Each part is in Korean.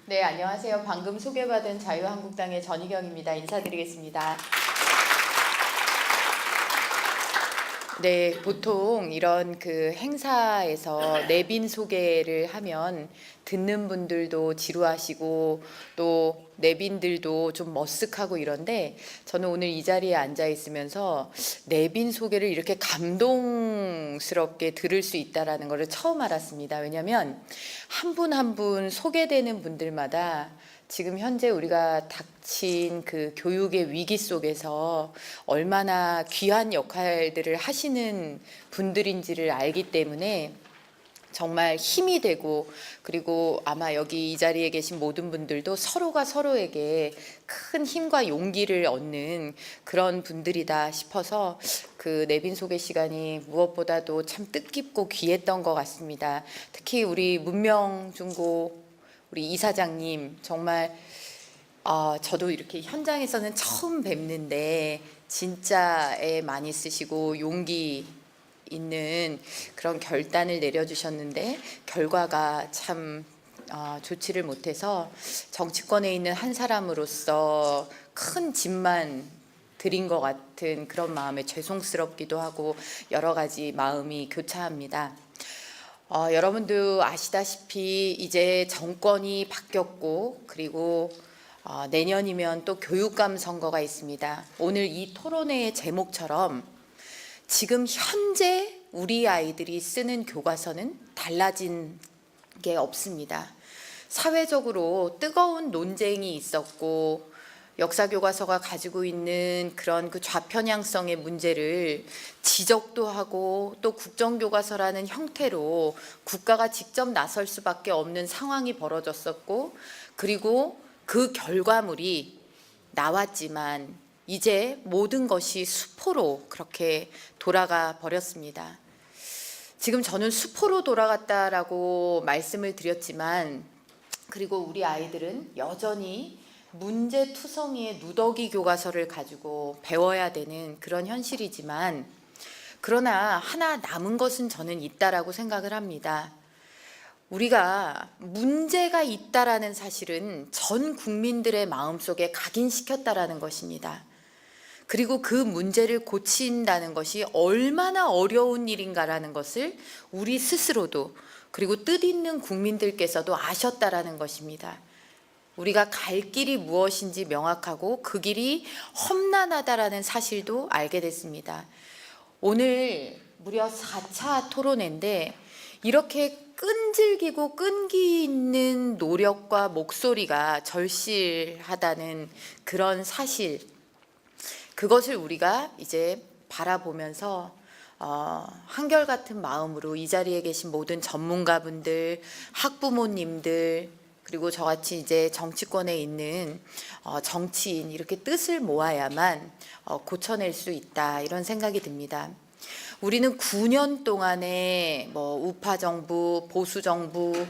네, 안녕하세요. 방금 소개받은 자유한국당의 전희경입니다. 인사드리겠습니다. 네, 보통 이런 행사에서 내빈 소개를 하면 듣는 분들도 지루하시고 또 내빈들도 좀 머쓱하고 이런데, 저는 오늘 이 자리에 앉아 있으면서 내빈 소개를 이렇게 감동스럽게 들을 수 있다라는 것을 처음 알았습니다. 왜냐하면 한 분 한 분 소개되는 분들마다 지금 현재 우리가 닥친 그 교육의 위기 속에서 얼마나 귀한 역할들을 하시는 분들인지를 알기 때문에 정말 힘이 되고, 그리고 아마 여기 이 자리에 계신 모든 분들도 서로가 서로에게 큰 힘과 용기를 얻는 그런 분들이다 싶어서 그 내빈 소개 시간이 무엇보다도 참 뜻깊고 귀했던 것 같습니다. 특히 우리 문명중고 우리 이사장님 정말 저도 이렇게 현장에서는 처음 뵙는데 진짜 애 많이 쓰시고 용기 있는 그런 결단을 내려주셨는데 결과가 참 좋지를 못해서 정치권에 있는 한 사람으로서 큰 짐만 드린 것 같은 그런 마음에 죄송스럽기도 하고 여러 가지 마음이 교차합니다. 여러분도 아시다시피 이제 정권이 바뀌었고, 그리고 내년이면 또 교육감 선거가 있습니다. 오늘 이 토론회의 제목처럼 지금 현재 우리 아이들이 쓰는 교과서는 달라진 게 없습니다. 사회적으로 뜨거운 논쟁이 있었고, 역사 교과서가 가지고 있는 그런 그 좌편향성의 문제를 지적도 하고, 또 국정교과서라는 형태로 국가가 직접 나설 수밖에 없는 상황이 벌어졌었고, 그리고 그 결과물이 나왔지만 이제 모든 것이 수포로 그렇게 돌아가 버렸습니다. 지금 저는 수포로 돌아갔다라고 말씀을 드렸지만, 그리고 우리 아이들은 여전히 문제투성이의 누더기 교과서를 가지고 배워야 되는 그런 현실이지만, 그러나 하나 남은 것은 저는 있다라고 생각을 합니다. 우리가 문제가 있다라는 사실은 전 국민들의 마음속에 각인시켰다라는 것입니다. 그리고 그 문제를 고친다는 것이 얼마나 어려운 일인가라는 것을 우리 스스로도, 그리고 뜻있는 국민들께서도 아셨다라는 것입니다. 우리가 갈 길이 무엇인지 명확하고 그 길이 험난하다라는 사실도 알게 됐습니다. 오늘 무려 4차 토론회인데 이렇게 끈질기고 끈기 있는 노력과 목소리가 절실하다는 그런 사실, 그것을 우리가 이제 바라보면서 한결같은 마음으로 이 자리에 계신 모든 전문가분들, 학부모님들, 그리고 저같이 이제 정치권에 있는 정치인, 이렇게 뜻을 모아야만 고쳐낼 수 있다, 이런 생각이 듭니다. 우리는 9년 동안에 우파 정부, 보수 정부,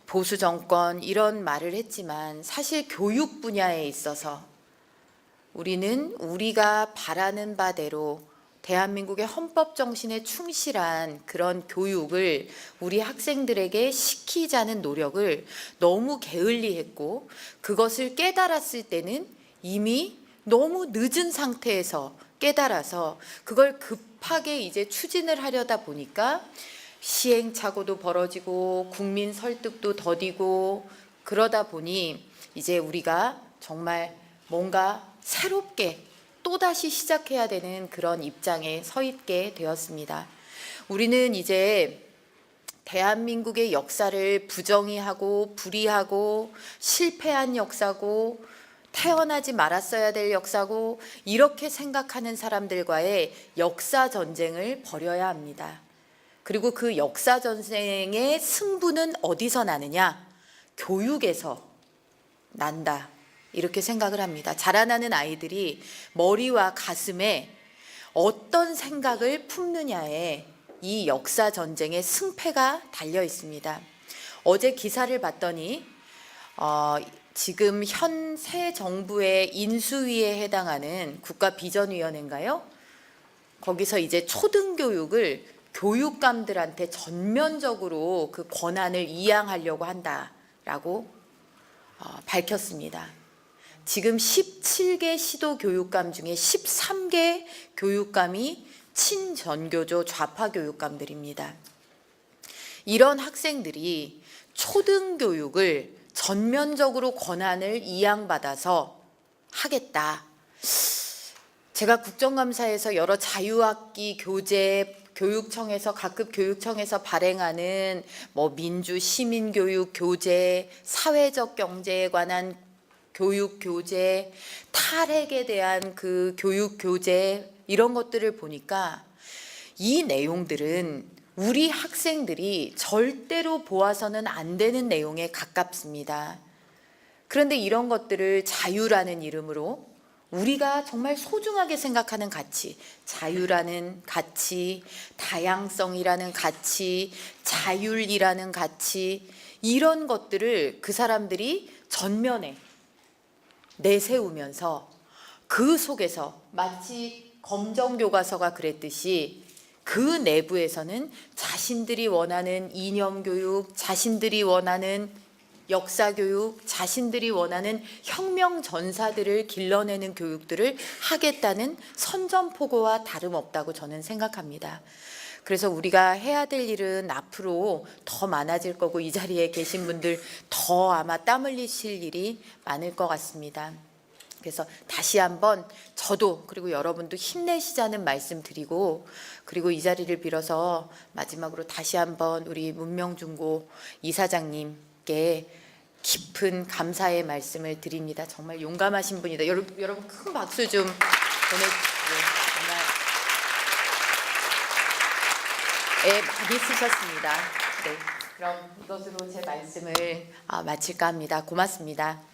보수 정권 이런 말을 했지만, 사실 교육 분야에 있어서 우리는 우리가 바라는 바대로 대한민국의 헌법 정신에 충실한 그런 교육을 우리 학생들에게 시키자는 노력을 너무 게을리했고, 그것을 깨달았을 때는 이미 너무 늦은 상태에서 깨달아서 그걸 급하게 이제 추진을 하려다 보니까 시행착오도 벌어지고 국민 설득도 더디고, 그러다 보니 이제 우리가 정말 뭔가 새롭게 또다시 시작해야 되는 그런 입장에 서 있게 되었습니다. 우리는 이제 대한민국의 역사를 부정의하고 불의하고 실패한 역사고 태어나지 말았어야 될 역사고, 이렇게 생각하는 사람들과의 역사 전쟁을 벌여야 합니다. 그리고 그 역사 전쟁의 승부는 어디서 나느냐? 교육에서 난다, 이렇게 생각을 합니다. 자라나는 아이들이 머리와 가슴에 어떤 생각을 품느냐에 이 역사 전쟁의 승패가 달려 있습니다. 어제 기사를 봤더니 지금 현 새 정부의 인수위에 해당하는 국가비전위원회인가요? 거기서 이제 초등교육을 교육감들한테 전면적으로 그 권한을 이양하려고 한다라고 밝혔습니다. 지금 17개 시도 교육감 중에 13개 교육감이 친전교조 좌파 교육감들입니다. 이런 학생들이 초등교육을 전면적으로 권한을 이양받아서 하겠다. 제가 국정감사에서 여러 자유학기 교재 교육청에서 각급 교육청에서 발행하는 민주 시민교육 교재, 사회적 경제에 관한 교육 교재, 탈핵에 대한 그 교육 교재 이런 것들을 보니까 이 내용들은 우리 학생들이 절대로 보아서는 안 되는 내용에 가깝습니다. 그런데 이런 것들을 자유라는 이름으로 우리가 정말 소중하게 생각하는 가치, 자유라는 가치, 다양성이라는 가치, 자율이라는 가치, 이런 것들을 그 사람들이 전면에 내세우면서 그 속에서 마치 검정교과서가 그랬듯이 그 내부에서는 자신들이 원하는 이념교육, 자신들이 원하는 역사교육, 자신들이 원하는 혁명 전사들을 길러내는 교육들을 하겠다는 선전포고와 다름없다고 저는 생각합니다. 그래서 우리가 해야 될 일은 앞으로 더 많아질 거고 이 자리에 계신 분들 더 아마 땀 흘리실 일이 많을 것 같습니다. 그래서 다시 한번 저도 그리고 여러분도 힘내시자는 말씀 드리고, 그리고 이 자리를 빌어서 마지막으로 다시 한번 우리 문명중고 이사장님께 깊은 감사의 말씀을 드립니다. 정말 용감하신 분이다. 여러분 큰 박수 좀 보내주시고 정말 애 많이 쓰셨습니다. 네, 그럼 이것으로 제 말씀을 마칠까 합니다. 고맙습니다.